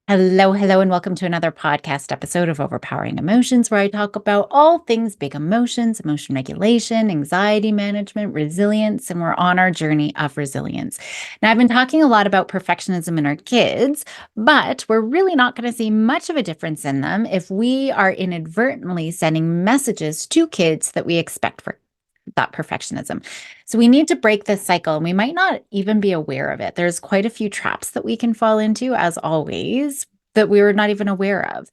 Hello, hello, and welcome to another podcast episode of Overpowering Emotions, where I talk about all things big emotions, emotion regulation, anxiety management, resilience, and we're on our journey of resilience. Now, I've been talking a lot about perfectionism in our kids, but we're really not going to see much of a difference in them if we are inadvertently sending messages to kids that we expect for that perfectionism. So we need to break this cycle, and we might not even be aware of it. There's quite a few traps that we can fall into, as always, that we were not even aware of.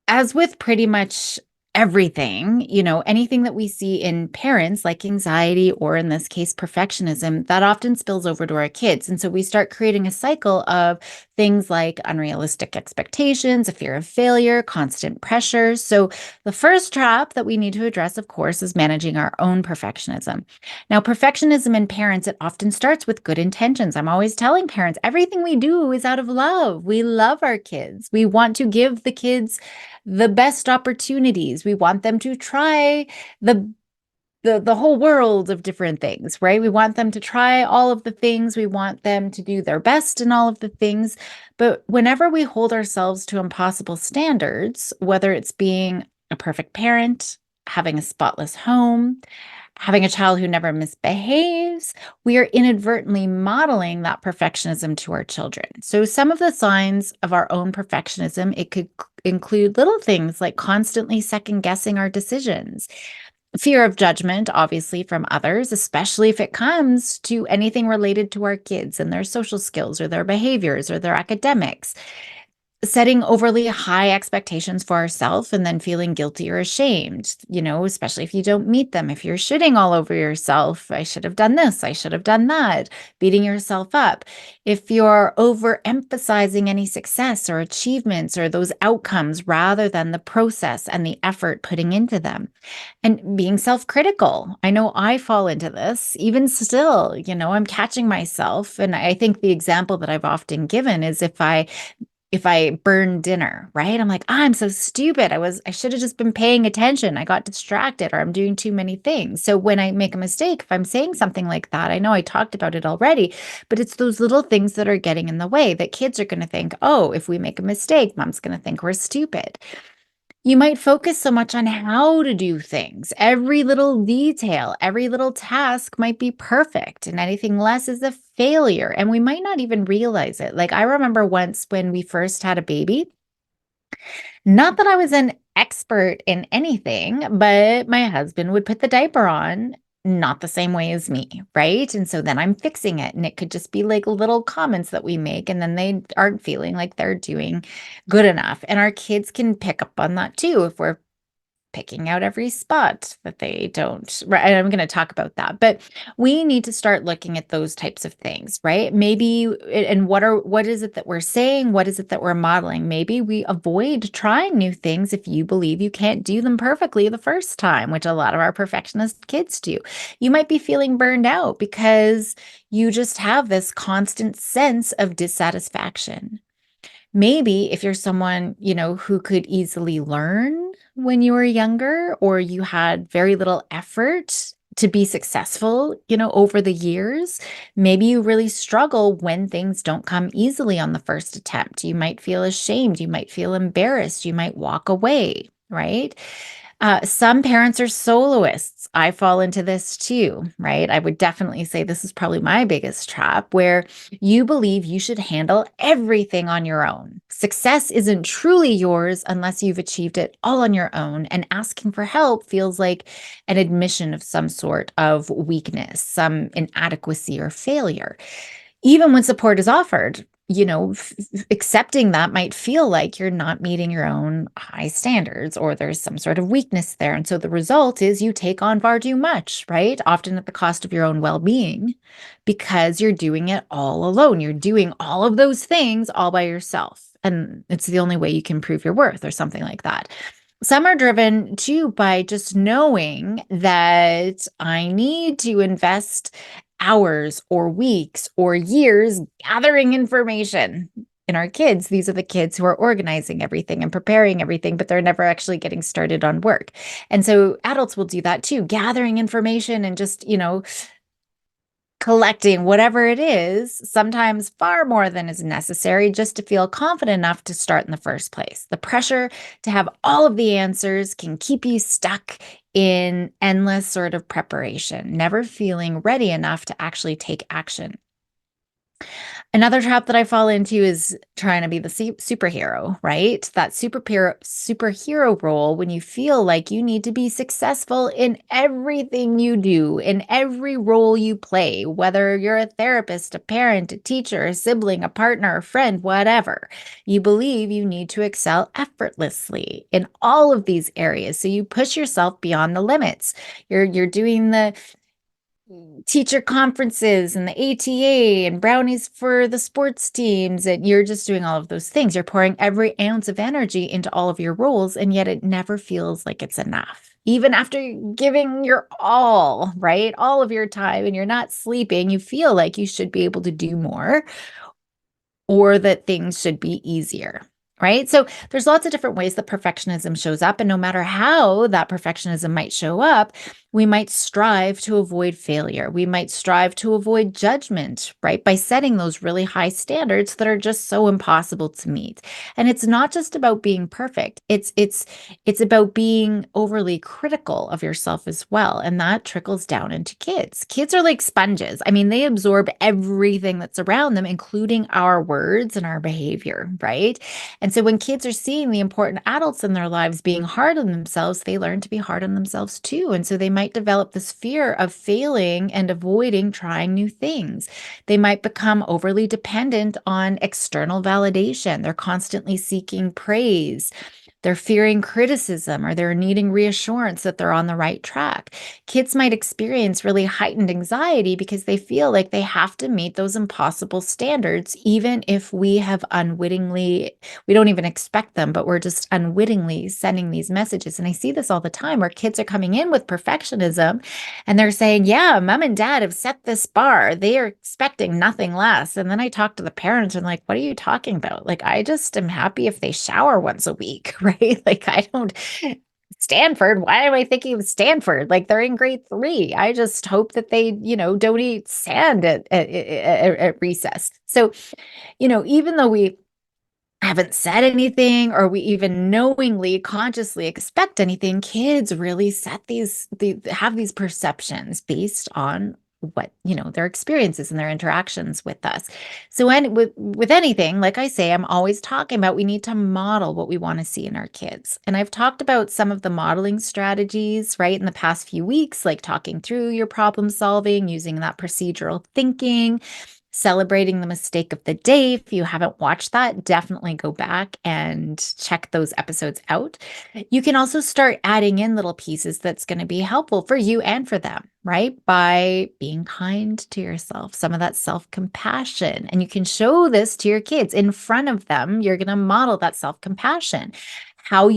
As with pretty much everything, anything that we see in parents, like anxiety, or in this case, perfectionism, that often spills over to our kids. And so we start creating a cycle of things like unrealistic expectations, a fear of failure, constant pressure. So the first trap that we need to address, of course, is managing our own perfectionism. Now, perfectionism in parents, it often starts with good intentions. I'm always telling parents everything we do is out of love. We love our kids. We want to give the kids the best opportunities. We want them to try the the whole world of different things, right? We want them to try all of the things. We want them to do their best in all of the things. But whenever we hold ourselves to impossible standards, whether it's being a perfect parent, having a spotless home, having a child who never misbehaves, we are inadvertently modeling that perfectionism to our children. So some of the signs of our own perfectionism, it could include little things like constantly second guessing our decisions, fear of judgment, obviously, from others, especially if it comes to anything related to our kids and their social skills or their behaviors or their academics, setting overly high expectations for ourselves and then feeling guilty or ashamed, especially if you don't meet them. If you're shitting all over yourself, I should have done this, I should have done that, beating yourself up. If you're overemphasizing any success or achievements or those outcomes rather than the process and the effort putting into them, and being self-critical. I know I fall into this even still, I'm catching myself. And I think the example that I've often given is if I burn dinner, right? I'm like, I'm so stupid. I should have just been paying attention. I got distracted or I'm doing too many things. So when I make a mistake, if I'm saying something like that, I know I talked about it already, but it's those little things that are getting in the way that kids are going to think, oh, if we make a mistake, mom's going to think we're stupid. You might focus so much on how to do things. Every little detail, every little task might be perfect, and anything less is a failure. And we might not even realize it. Like, I remember once when we first had a baby, not that I was an expert in anything, but my husband would put the diaper on not the same way as me, right? And so then I'm fixing it, and it could just be like little comments that we make, and then they aren't feeling like they're doing good enough. And our kids can pick up on that too if we're picking out every spot that they don't. Right. And I'm going to talk about that. But we need to start looking at those types of things, right? Maybe and what is it that we're saying? What is it that we're modeling? Maybe we avoid trying new things if you believe you can't do them perfectly the first time, which a lot of our perfectionist kids do. You might be feeling burned out because you just have this constant sense of dissatisfaction. Maybe if you're someone, who could easily learn when you were younger, or you had very little effort to be successful, over the years, maybe you really struggle when things don't come easily on the first attempt. You might feel ashamed, you might feel embarrassed, you might walk away, right? Some parents are soloists. I fall into this too, right? I would definitely say this is probably my biggest trap, where you believe you should handle everything on your own. Success isn't truly yours unless you've achieved it all on your own, and asking for help feels like an admission of some sort of weakness, some inadequacy or failure. Even when support is offered, accepting that might feel like you're not meeting your own high standards, or there's some sort of weakness there. And so the result is you take on far too much, right? Often at the cost of your own well being, because you're doing it all alone. You're doing all of those things all by yourself. And it's the only way you can prove your worth, or something like that. Some are driven too by just knowing that I need to invest hours or weeks or years gathering information. In our kids, these are the kids who are organizing everything and preparing everything, but they're never actually getting started on work. And so adults will do that too, gathering information and just, collecting whatever it is, sometimes far more than is necessary just to feel confident enough to start in the first place. The pressure to have all of the answers can keep you stuck in endless sort of preparation, never feeling ready enough to actually take action. Another trap that I fall into is trying to be the superhero, right? That superhero role when you feel like you need to be successful in everything you do, in every role you play, whether you're a therapist, a parent, a teacher, a sibling, a partner, a friend, whatever. You believe you need to excel effortlessly in all of these areas. So you push yourself beyond the limits. You're doing the teacher conferences and the ATA and brownies for the sports teams. And you're just doing all of those things. You're pouring every ounce of energy into all of your roles, and yet it never feels like it's enough. Even after giving your all, right? All of your time and you're not sleeping, you feel like you should be able to do more or that things should be easier. Right. So there's lots of different ways that perfectionism shows up. And no matter how that perfectionism might show up, we might strive to avoid failure. We might strive to avoid judgment, right? By setting those really high standards that are just so impossible to meet. And it's not just about being perfect. It's about being overly critical of yourself as well. And that trickles down into kids. Kids are like sponges. I mean, they absorb everything that's around them, including our words and our behavior, right? And so when kids are seeing the important adults in their lives being hard on themselves, they learn to be hard on themselves too. And so they might develop this fear of failing and avoiding trying new things. They might become overly dependent on external validation. They're constantly seeking praise. They're fearing criticism or they're needing reassurance that they're on the right track. Kids might experience really heightened anxiety because they feel like they have to meet those impossible standards, even if we have unwittingly, we don't even expect them, but we're just unwittingly sending these messages. And I see this all the time where kids are coming in with perfectionism and they're saying, yeah, mom and dad have set this bar. They are expecting nothing less. And then I talk to the parents and like, what are you talking about? Like, I just am happy if they shower once a week, right? Like, I don't, Stanford, why am I thinking of Stanford? Like, they're in grade 3. I just hope that they, don't eat sand at recess. So, even though we haven't said anything or we even knowingly consciously expect anything, kids really they have these perceptions based on what their experiences and their interactions with us. So with anything, like I say, I'm always talking about we need to model what we want to see in our kids. And I've talked about some of the modeling strategies right in the past few weeks, like talking through your problem solving, using that procedural thinking, celebrating the mistake of the day. If you haven't watched that, definitely go back and check those episodes out. You can also start adding in little pieces that's going to be helpful for you and for them, right? By being kind to yourself, some of that self-compassion. And you can show this to your kids in front of them. You're going to model that self-compassion. How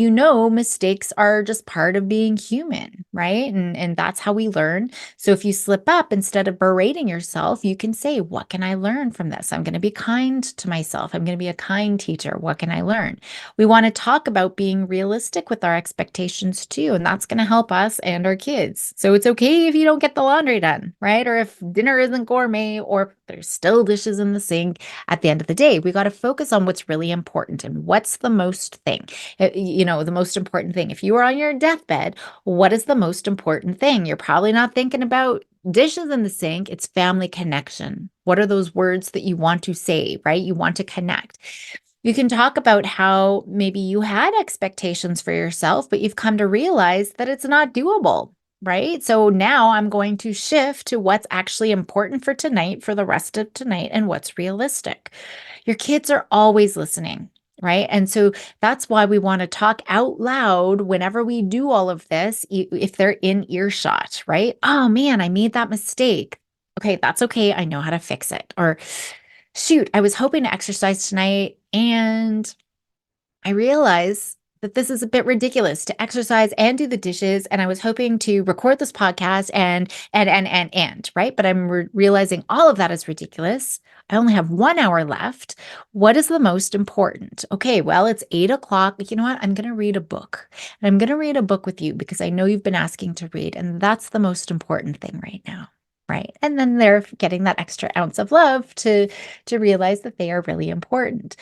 mistakes are just part of being human, right? And that's how we learn. So if you slip up, instead of berating yourself, you can say, what can I learn from this? I'm going to be kind to myself. I'm going to be a kind teacher. What can I learn? We want to talk about being realistic with our expectations too, and that's going to help us and our kids. So it's okay if you don't get the laundry done, right? Or if dinner isn't gourmet or there's still dishes in the sink. At the end of the day, we got to focus on what's really important and what's the most thing. The most important thing. If you are on your deathbed, what is the most important thing? You're probably not thinking about dishes in the sink. It's family connection. What are those words that you want to say, right? You want to connect. You can talk about how maybe you had expectations for yourself, but you've come to realize that it's not doable, right? So now I'm going to shift to what's actually important for tonight, for the rest of tonight, and what's realistic. Your kids are always listening. Right. And so that's why we want to talk out loud whenever we do all of this, if they're in earshot, right? Oh man, I made that mistake. Okay, that's okay. I know how to fix it. Or shoot, I was hoping to exercise tonight and I realize that this is a bit ridiculous to exercise and do the dishes. And I was hoping to record this podcast and, right? But I'm realizing all of that is ridiculous. I only have 1 hour left. What is the most important? Okay, well, it's 8 o'clock. You know what? I'm going to read a book. And I'm going to read a book with you because I know you've been asking to read. And that's the most important thing right now. right? And then they're getting that extra ounce of love to realize that they are really important.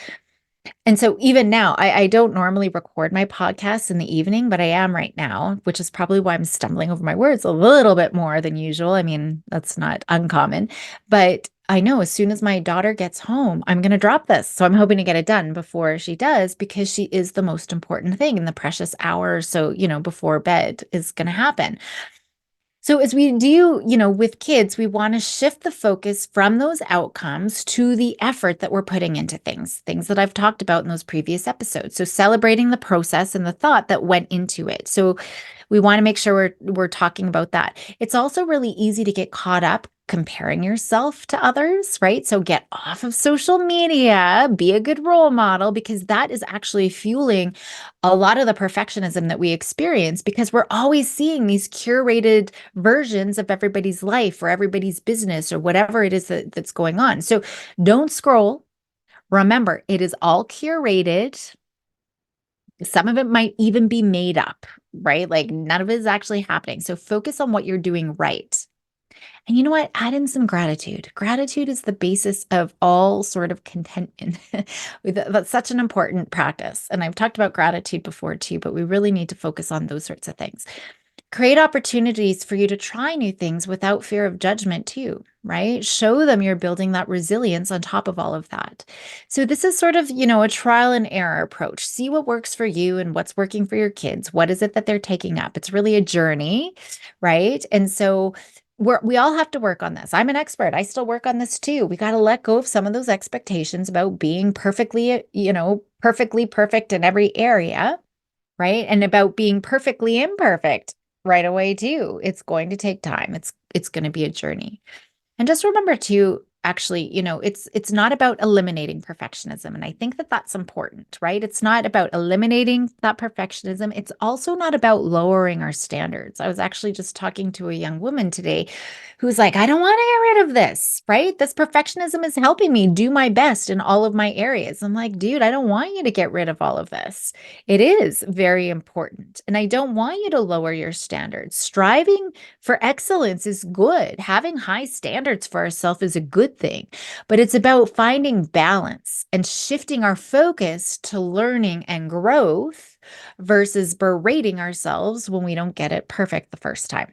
And so even now, I don't normally record my podcasts in the evening, but I am right now, which is probably why I'm stumbling over my words a little bit more than usual. I mean, that's not uncommon, but I know as soon as my daughter gets home, I'm going to drop this. So I'm hoping to get it done before she does, because she is the most important thing in the precious hour or so, before bed is going to happen. So as we do, with kids, we want to shift the focus from those outcomes to the effort that we're putting into things that I've talked about in those previous episodes. So celebrating the process and the thought that went into it. So we want to make sure we're talking about that. It's also really easy to get caught up comparing yourself to others, right? So get off of social media, be a good role model, because that is actually fueling a lot of the perfectionism that we experience, because we're always seeing these curated versions of everybody's life or everybody's business or whatever it is that's going on. So don't scroll. Remember, it is all curated. Some of it might even be made up, right? Like none of it is actually happening. So focus on what you're doing right. And you know what? Add in some gratitude. Gratitude is the basis of all sort of contentment. That's such an important practice. And I've talked about gratitude before too, but we really need to focus on those sorts of things. Create opportunities for you to try new things without fear of judgment too, right? Show them you're building that resilience on top of all of that. So this is sort of, a trial and error approach. See what works for you and what's working for your kids. What is it that they're taking up? It's really a journey, right? And so we all have to work on this. I'm an expert. I still work on this too. We got to let go of some of those expectations about being perfectly, perfectly perfect in every area, right? And about being perfectly imperfect right away too. It's going to take time. It's going to be a journey. And just remember too, actually, it's not about eliminating perfectionism. And I think that that's important, right? It's not about eliminating that perfectionism. It's also not about lowering our standards. I was actually just talking to a young woman today who's like, I don't want to get rid of this, right? This perfectionism is helping me do my best in all of my areas. I'm like, dude, I don't want you to get rid of all of this. It is very important. And I don't want you to lower your standards. Striving for excellence is good. Having high standards for ourselves is a good thing, but it's about finding balance and shifting our focus to learning and growth versus berating ourselves when we don't get it perfect the first time.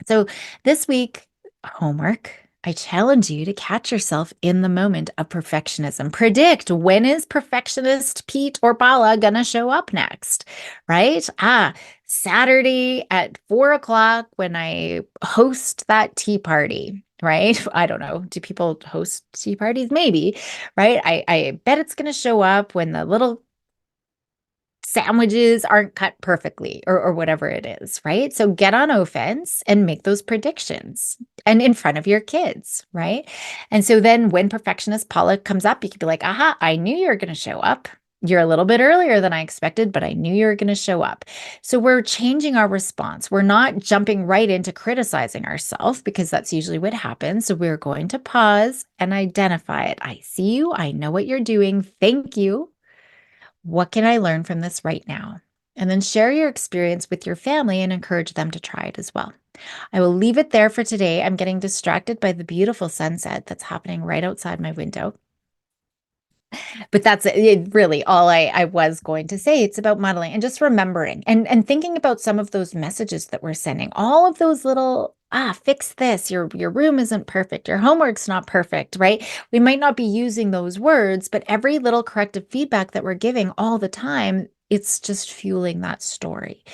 So this week, homework. I challenge you to catch yourself in the moment of perfectionism. Predict, when is perfectionist Pete or Paula gonna show up next, right? Saturday at 4 o'clock when I host that tea party, right? I don't know. Do people host tea parties? Maybe, right? I bet it's gonna show up when the little sandwiches aren't cut perfectly or whatever it is, right? So get on offense and make those predictions and in front of your kids, right? And so then when perfectionist Paula comes up, you could be like, aha, I knew you were going to show up. You're a little bit earlier than I expected, but I knew you were going to show up. So we're changing our response. We're not jumping right into criticizing ourselves, because that's usually what happens. So we're going to pause and identify it. I see you. I know what you're doing. Thank you. What can I learn from this right now? And then share your experience with your family and encourage them to try it as well. I will leave it there for today. I'm getting distracted by the beautiful sunset that's happening right outside my window. But that's really all I was going to say. It's about modeling and just remembering and thinking about some of those messages that we're sending. All of those little, fix this, your room isn't perfect, your homework's not perfect, right? We might not be using those words, but every little corrective feedback that we're giving all the time, it's just fueling that story.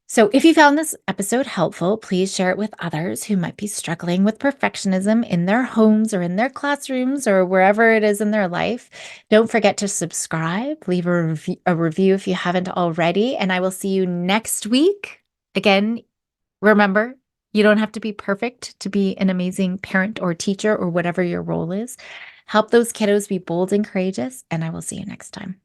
So, if you found this episode helpful, please share it with others who might be struggling with perfectionism in their homes or in their classrooms or wherever it is in their life. Don't forget to subscribe, leave a review if you haven't already, and I will see you next week. Again, remember, you don't have to be perfect to be an amazing parent or teacher or whatever your role is. Help those kiddos be bold and courageous, and I will see you next time.